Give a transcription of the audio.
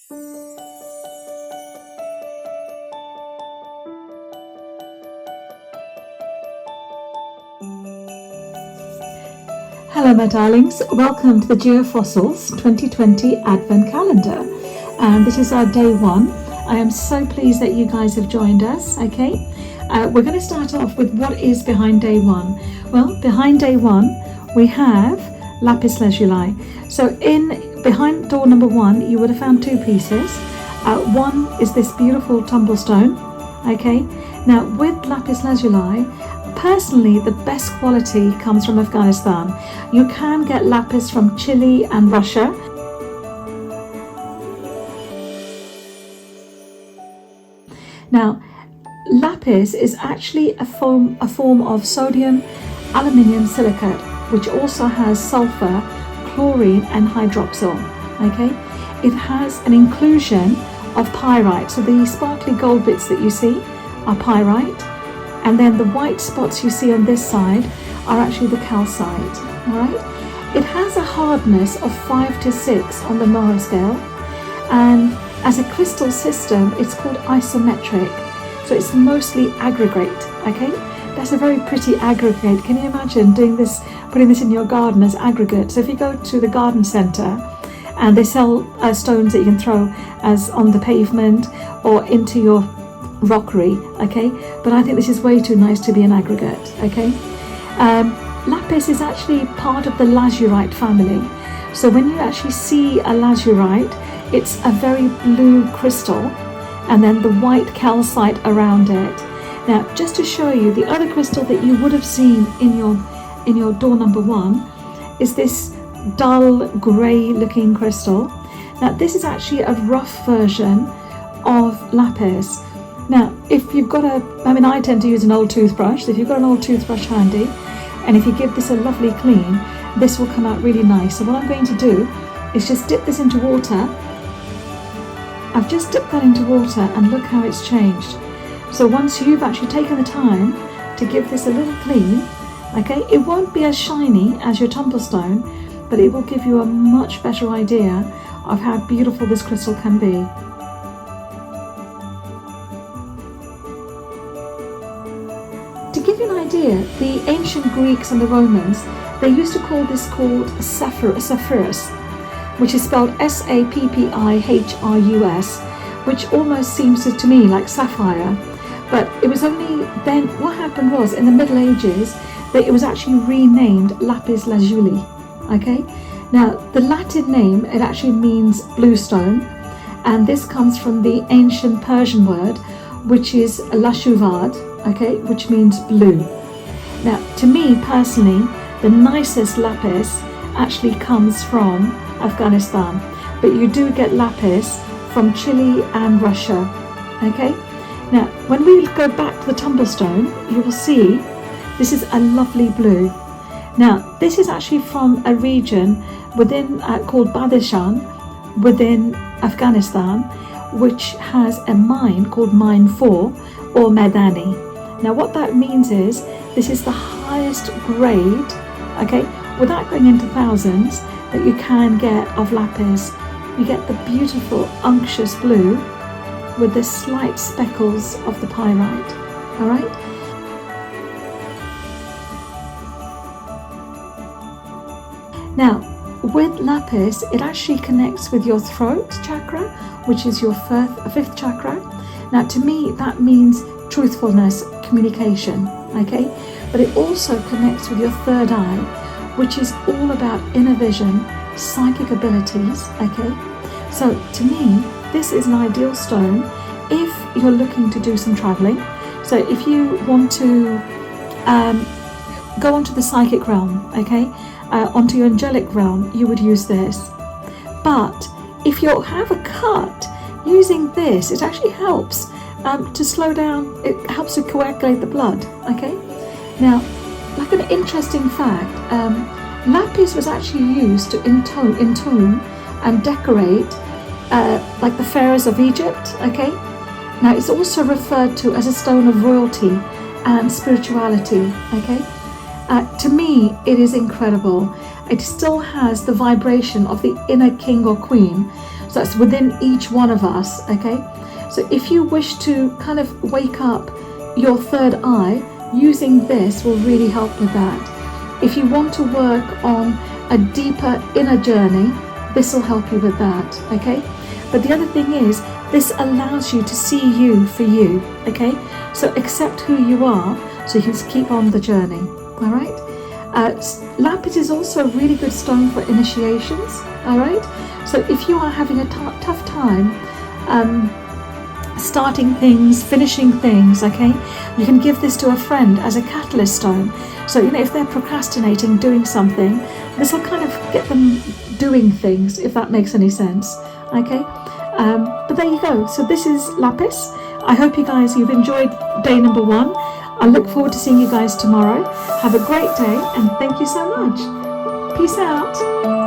Hello my darlings, welcome to the GeoFossils 2020 Advent Calendar, and this is our day one. I am so pleased that you guys have joined us. Okay, we're going to start off with what is behind day one. Well, behind day one we have Lapis Lazuli. So behind door number one you would have found two pieces. One is this beautiful tumblestone. Okay, now with Lapis Lazuli, personally, the best quality comes from Afghanistan. You can get lapis from Chile and Russia. Now, lapis is actually a form of sodium aluminium silicate, which also has sulfur, chlorine and hydroxyl. Okay, it has an inclusion of pyrite. So the sparkly gold bits that you see are pyrite. And then the white spots you see on this side are actually the calcite. All right. It has a hardness of 5 to 6 on the Mohs scale, and as a crystal system, it's called isometric. So it's mostly aggregate. Okay, that's a very pretty aggregate. Can you imagine doing this, putting this in your garden as aggregate? So if you go to the garden centre, and they sell stones that you can throw as on the pavement or into your rockery, okay, but I think this is way too nice to be an aggregate. Okay, lapis is actually part of the lazurite family. So when you actually see a lazurite, it's a very blue crystal, and then the white calcite around it. Now, just to show you, the other crystal that you would have seen in your door number one is this dull grey looking crystal. Now, this is actually a rough version of lapis. Now, if you've got I tend to use an old toothbrush. So if you've got an old toothbrush handy, and if you give this a lovely clean, this will come out really nice. So what I'm going to do is just dip this into water. I've just dipped that into water, and look how it's changed. So once you've actually taken the time to give this a little clean, okay, it won't be as shiny as your tumblestone, but it will give you a much better idea of how beautiful this crystal can be. To give you an idea, the ancient Greeks and the Romans, they used to call this called sapphirus, which is spelled Sapphirus, which almost seems to me like sapphire. But it was only then, what happened was, in the Middle Ages, that it was actually renamed Lapis Lazuli. Okay, now the Latin name, it actually means blue stone, and this comes from the ancient Persian word, which is lashuvad, okay, which means blue. Now, to me personally, the nicest lapis actually comes from Afghanistan, but you do get lapis from Chile and Russia. Okay, now when we go back to the tumblestone, you will see this is a lovely blue. Now, this is actually from a region within called Badashan within Afghanistan, which has a mine called Mine 4 or Madani. Now, what that means is this is the highest grade, okay, without going into thousands, that you can get of lapis. You get the beautiful unctuous blue with the slight speckles of the pyrite. All right. Now, with lapis, it actually connects with your throat chakra, which is your fifth chakra. Now, to me, that means truthfulness, communication, okay? But it also connects with your third eye, which is all about inner vision, psychic abilities, okay? So, to me, this is an ideal stone if you're looking to do some traveling. So, if you want to go onto the psychic realm, okay? Onto your angelic realm, you would use this. But if you have a cut, using this, it actually helps to slow down, it helps to coagulate the blood, okay? Now, like an interesting fact, lapis was actually used to entomb and decorate like the pharaohs of Egypt, okay? Now, it's also referred to as a stone of royalty and spirituality, okay? To me, it is incredible. It still has the vibration of the inner king or queen. So that's within each one of us, okay? So if you wish to kind of wake up your third eye, using this will really help with that. If you want to work on a deeper inner journey, this will help you with that, okay? But the other thing is, this allows you to see you for you, okay? So accept who you are so you can keep on the journey, all right? Lapis is also a really good stone for initiations, all right? So if you are having a tough time starting things, finishing things, okay, you can give this to a friend as a catalyst stone. So, you know, if they're procrastinating doing something, this will kind of get them doing things, if that makes any sense, okay? But there you go. So this is Lapis. I hope you've enjoyed day number 1. I look forward to seeing you guys tomorrow. Have a great day and thank you so much. Peace out.